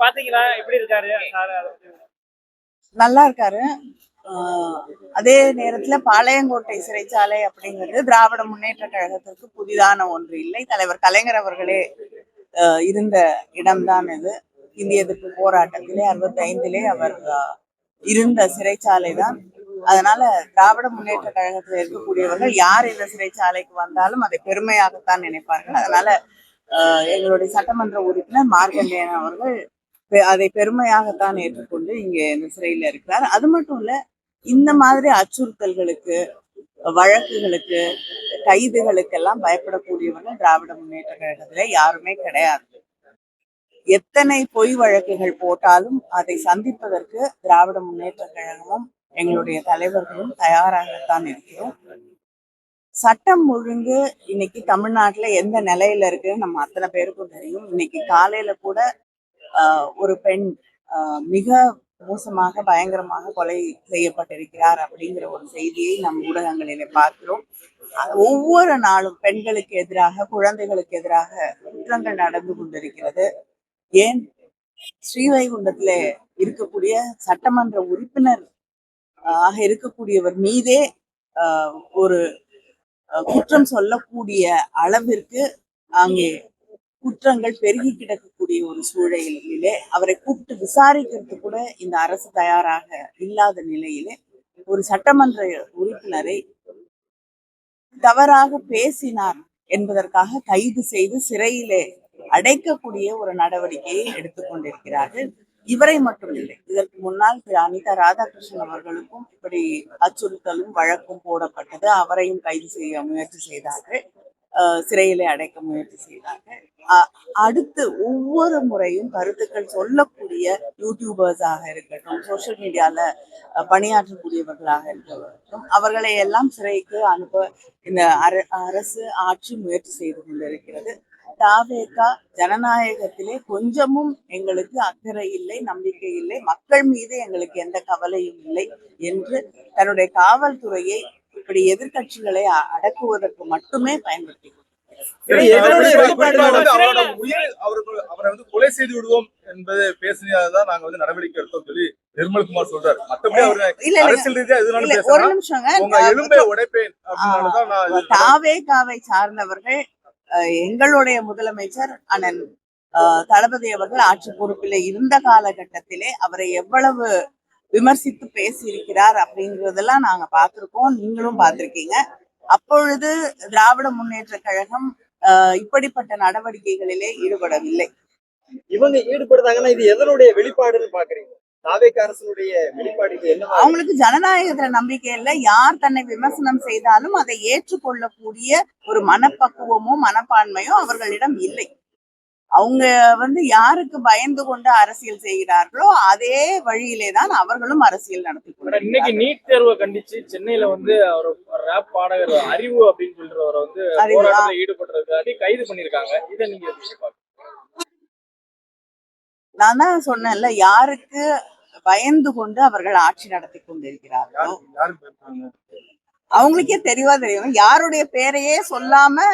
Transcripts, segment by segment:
பாத்தீங்களா எப்படி இருக்காரு? நல்லா இருக்காரு. அதே நேரத்துல பாளையங்கோட்டை சிறைச்சாலை அப்படிங்கிறது திராவிட முன்னேற்ற கழகத்திற்கு புதிதான ஒன்று இல்லை. தலைவர் கலைஞர் அவர்களே இருந்த இடம்தான் இது. இந்திய எதிர்ப்பு போராட்டத்திலே 65 அவர் இருந்த சிறைச்சாலை தான். அதனால திராவிட முன்னேற்ற கழகத்தில் இருக்கக்கூடியவர்கள் யார் இந்த சிறைச்சாலைக்கு வந்தாலும் அதை பெருமையாகத்தான் நினைப்பார்கள். அதனால எங்களுடைய சட்டமன்ற உறுப்பினர் மார்க்கண்டேயன் அவர்கள் அதை பெருமையாகத்தான் ஏற்றுக்கொண்டு இங்கே இந்த சிறையில இருக்கிறார். அது மட்டும் இல்ல, இந்த மாதிரி அச்சுறுத்தல்களுக்கு, வழக்குகளுக்கு, கைதுகளுக்கெல்லாம் பயப்படக்கூடியவர்கள் திராவிட முன்னேற்ற கழகத்துல யாருமே கிடையாது. எத்தனை பொய் வழக்குகள் போட்டாலும் அதை சந்திப்பதற்கு திராவிட முன்னேற்ற கழகமும் எங்களுடைய தலைவர்களும் தயாராகத்தான் இருக்கிறோம். சட்டம் ஒழுங்கு இன்னைக்கு தமிழ்நாட்டுல எந்த நிலையில இருக்குன்னு நம்ம அத்தனை பேருக்கும் தெரியும். இன்னைக்கு காலையில கூட ஒரு பெண் மிக மோசமாக பயங்கரமாக கொலை செய்யப்பட்டிருக்கிறார் அப்படிங்கிற ஒரு செய்தியை நம் ஊடகங்களிலே பார்க்கிறோம். ஒவ்வொரு நாளும் பெண்களுக்கு எதிராக, குழந்தைகளுக்கு எதிராக குற்றங்கள் நடந்து கொண்டிருக்கிறது. ஏன் ஸ்ரீவைகுண்டத்துல இருக்கக்கூடிய சட்டமன்ற உறுப்பினர் ஆக இருக்கக்கூடியவர் மீதே ஒரு குற்றம் சொல்லக்கூடிய அளவிற்கு அங்கே குற்றங்கள் பெருகி கிடக்கக்கூடிய ஒரு சூழலிலே அவரை கூப்பிட்டு விசாரிக்கிறதுக்கு கூட இந்த அரசு தயாராக இல்லாத நிலையிலே ஒரு சட்டமன்ற உறுப்பினரை தவறாக பேசினார் என்பதற்காக கைது செய்து சிறையிலே அடைக்கக்கூடிய ஒரு நடவடிக்கையை எடுத்துக்கொண்டிருக்கிறார்கள். இவரை மட்டும் இல்லை, இதற்கு முன்னால் திரு அனிதா ராதாகிருஷ்ணன் அவர்களுக்கும் இப்படி அச்சுறுத்தலும் வழக்கும் போடப்பட்டது. அவரையும் கைது செய்ய முயற்சி செய்தார்கள், சிறையிலே அடைக்க முயற்சி செய்தார்கள். அடுத்து ஒவ்வொரு முறையும் கருத்துக்கள் சொல்லக்கூடிய யூடியூபர்ஸாக இருக்கட்டும், சோசியல் மீடியால பணியாற்றக்கூடியவர்களாக இருக்கட்டும், அவர்களை எல்லாம் சிறைக்கு அனுப்ப இந்த அரசு ஆட்சி முயற்சி செய்து கொண்டிருக்கிறது. தாவேகா ஜனநாயகத்திலே கொஞ்சமும் எங்களுக்கு அக்கறை இல்லை, நம்பிக்கை இல்லை, மக்கள் மீது எங்களுக்கு எந்த கவலையும் இல்லை என்று தன்னுடைய காவல்துறையை இப்படி எதிர்கட்சிகளை அடக்குவதற்கு மட்டுமே பயன்படுத்தி அவரை கொலை செய்து விடுவோம் என்பது பேசினதான் நாங்க நடவடிக்கை எடுத்தோம் சொல்லி நிர்மல்குமார் சொல்றாரு. ஒரு நிமிஷங்க, தாவேகாவை சார்ந்தவர்கள் எங்களுடைய முதலமைச்சர் அண்ணன் தளபதி அவர்கள் ஆட்சி பொறுப்பில் இருந்த காலகட்டத்திலே அவரை எவ்வளவு விமர்சித்து பேசியிருக்கிறார் அப்படிங்கறதெல்லாம் நாங்க பார்த்திருக்கோம், நீங்களும் பார்த்திருக்கீங்க. அப்பொழுது திராவிட முன்னேற்ற கழகம் இப்படிப்பட்ட நடவடிக்கைகளிலே ஈடுபடவில்லை. இவங்க ஈடுபடுறாங்கன்னா இது எதனுடைய வெளிப்பாடுன்னு பாக்குறீங்க? தாவேகா அரசுடைய வெளிப்பாடு என்ன? அவங்களுக்கு ஜனநாயகத்துல நம்பிக்கை இல்லை. யார் தன்னை விமர்சனம் செய்தாலும் அதை ஏற்றுக்கொள்ளக்கூடிய ஒரு மனப்பக்குவமோ மனப்பான்மையோ அவர்களிடம் இல்லை. அவங்க யாருக்கு பயந்து கொண்டு அரசியல் செய்கிறார்களோ அதே வழியிலே தான் அவர்களும் அரசியல் நடத்தி. இன்னைக்கு நீட் தேர்வை கண்டிச்சு சென்னையில அவர் ராப் பாடகர் அறிவு அப்படின்னு சொல்றவரை போராட்டத்தில் ஈடுபடுறதுக்காக கைது பண்ணிருக்காங்க. இதை நீங்க நான் தான் சொன்னேன்ல, யாருக்கு பயந்து கொண்டு அவர்கள் ஆட்சி நடத்தி கொண்டிருக்கிறார்களோ அவங்களுக்கே தெளிவா தெரியும். யாருடைய பேரையே சொல்லாம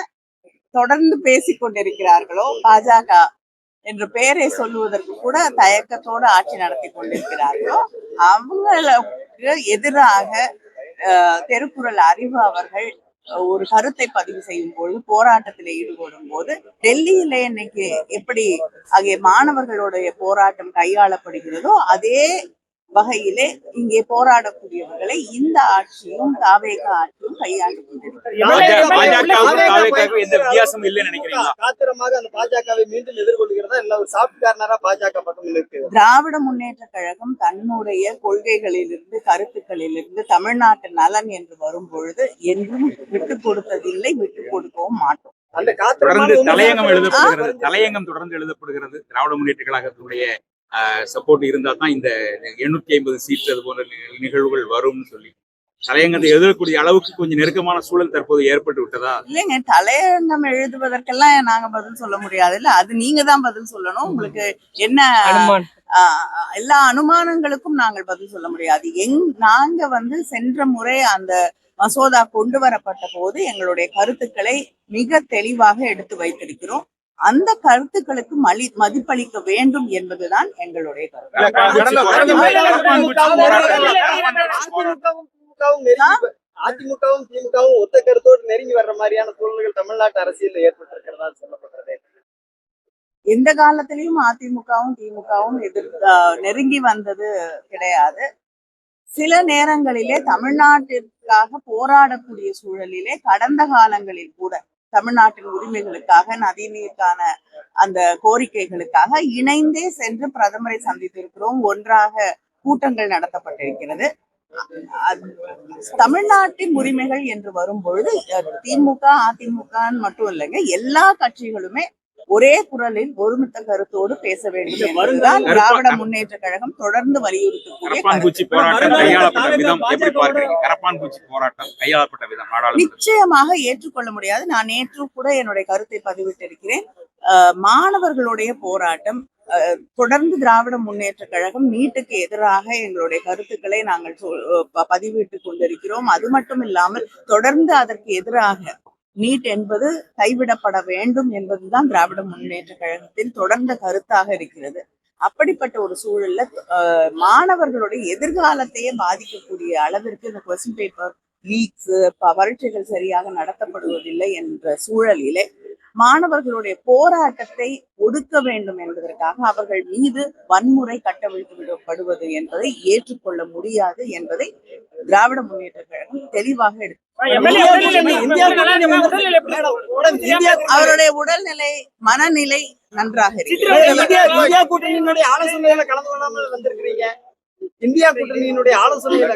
தொடர்ந்து பேசிக் கொண்டிருக்கிறார்களோ, பாஜக என்ற பெயரை சொல்லுவதற்கு கூட தயக்கத்தோடு ஆட்சி நடத்தி கொண்டிருக்கிறார்களோ அவங்களுக்கு எதிராக தெருக்குறள் அறிவு அவர்கள் ஒரு கருத்தை பதிவு செய்யும் பொழுது, போராட்டத்தில் ஈடுபடும் போது, டெல்லியில இன்னைக்கு எப்படி அங்கே மாணவர்களுடைய போராட்டம் கையாளப்படுகிறதோ அதே வகையிலே இங்கே போராடக்கூடியவர்களை இந்த ஆட்சியும் தாவேகா ஆட்சியும் கையாண்டு திராவிட முன்னேற்ற கழகம் தன்னுடைய கொள்கைகளிலிருந்து, கருத்துக்களிலிருந்து தமிழ்நாட்டு நலன் என்று வரும் பொழுது என்றும் விட்டுக் கொடுத்ததில்லை, விட்டுக் கொடுக்கவும் மாட்டோம். தலையங்கம் தொடர்ந்து எழுதப்படுகிறது. திராவிட முன்னேற்ற கழகத்தினுடைய சப்போர்ட் இருந்தா தான் இந்த 850 சீட் அது போன்ற நிகழ்வுகள் வரும்னு சொல்லி தலையங்கத்தை எழுதக்கூடிய அளவுக்கு கொஞ்சம் நெருக்கமான சூழல் தற்போது ஏற்பட்டு விட்டதா? இல்லைங்க, தலையங்கம் எழுதுவதற்கெல்லாம் நாங்க பதில் சொல்ல முடியாது. இல்ல, அது நீங்க தான் பதில் சொல்லணும். உங்களுக்கு என்ன அனுமான் எல்லா அனுமானங்களுக்கும் நாங்கள் பதில் சொல்ல முடியாது. நாங்க சென்ற முறை அந்த மசோதா கொண்டு வரப்பட்ட போது எங்களுடைய கருத்துக்களை மிக தெளிவாக எடுத்து வைத்திருக்கிறோம். அந்த கருத்துக்களுக்கு மதிப்பளிக்க வேண்டும் என்பதுதான் எங்களுடைய கருத்து. அதிமுகவும் திமுகவும் ஒத்த கருத்தோடு நெருங்கி வர்ற மாதிரியான சூழ்நிலைகள் தமிழ்நாட்டு அரசியல் ஏற்பட்டிருக்கிறதா சொல்லப்படுறது. எந்த காலத்திலையும் அதிமுகவும் திமுகவும் நெருங்கி வந்தது கிடையாது. சில நேரங்களிலே தமிழ்நாட்டிற்காக போராடக்கூடிய சூழலிலே கடந்த காலங்களில் கூட தமிழ்நாட்டின் உரிமைகளுக்காக, நதிநீருக்கான அந்த கோரிக்கைகளுக்காக இணைந்தே சென்று பிரதமரை சந்தித்திருக்கிறோம். ஒன்றாக கூட்டங்கள் நடத்தப்பட்டிருக்கிறது. தமிழ்நாட்டின் உரிமைகள் என்று வரும்பொழுது திமுக அதிமுக மட்டும் இல்லைங்க, எல்லா கட்சிகளுமே ஒரே குரலில் ஒருமித்த கருத்தோடு பேச வேண்டும் என்பதுதான் திராவிட முன்னேற்ற கழகம் தொடர்ந்து வலியுறுத்தக்கூடிய நிச்சயமாக ஏற்றுக்கொள்ள முடியாது. நான் நேற்று கூட என்னுடைய கருத்தை பதிவிட்டிருக்கிறேன். மாணவர்களுடைய போராட்டம் தொடர்ந்து திராவிட முன்னேற்ற கழகம் நீட்டுக்கு எதிராக எங்களுடைய கருத்துக்களை நாங்கள் பதிவிட்டுக் கொண்டிருக்கிறோம். அது மட்டும் இல்லாமல் தொடர்ந்து அதற்கு எதிராக நீட் என்பது கைவிடப்பட வேண்டும் என்பதுதான் திராவிட முன்னேற்ற கழகத்தின் தொடர்ந்த கருத்தாக இருக்கிறது. அப்படிப்பட்ட ஒரு சூழல்ல மாணவர்களுடைய எதிர்காலத்தையே பாதிக்கக்கூடிய அளவிற்கு இந்த கொஸ்டின் பேப்பர் லீக்ஸ், பரீட்சைகள் சரியாக நடத்தப்படுவதில்லை என்ற சூழலிலே மாணவர்களுடைய போராட்டத்தை ஒடுக்க வேண்டும் என்பதற்காக அவர்கள் மீது வன்முறை கட்டவிழ்த்து என்பதை ஏற்றுக்கொள்ள முடியாது என்பதை திராவிட முன்னேற்ற கழகம் தெளிவாக எடுத்து அவருடைய உடல்நிலை, மனநிலை நன்றாக இருக்கிறது. இந்தியா கூட்டணியினுடைய ஆலோசனையில கலந்து கொள்ளாமல் வந்திருக்கிறீங்க. இந்தியா கூட்டணியினுடைய ஆலோசனையில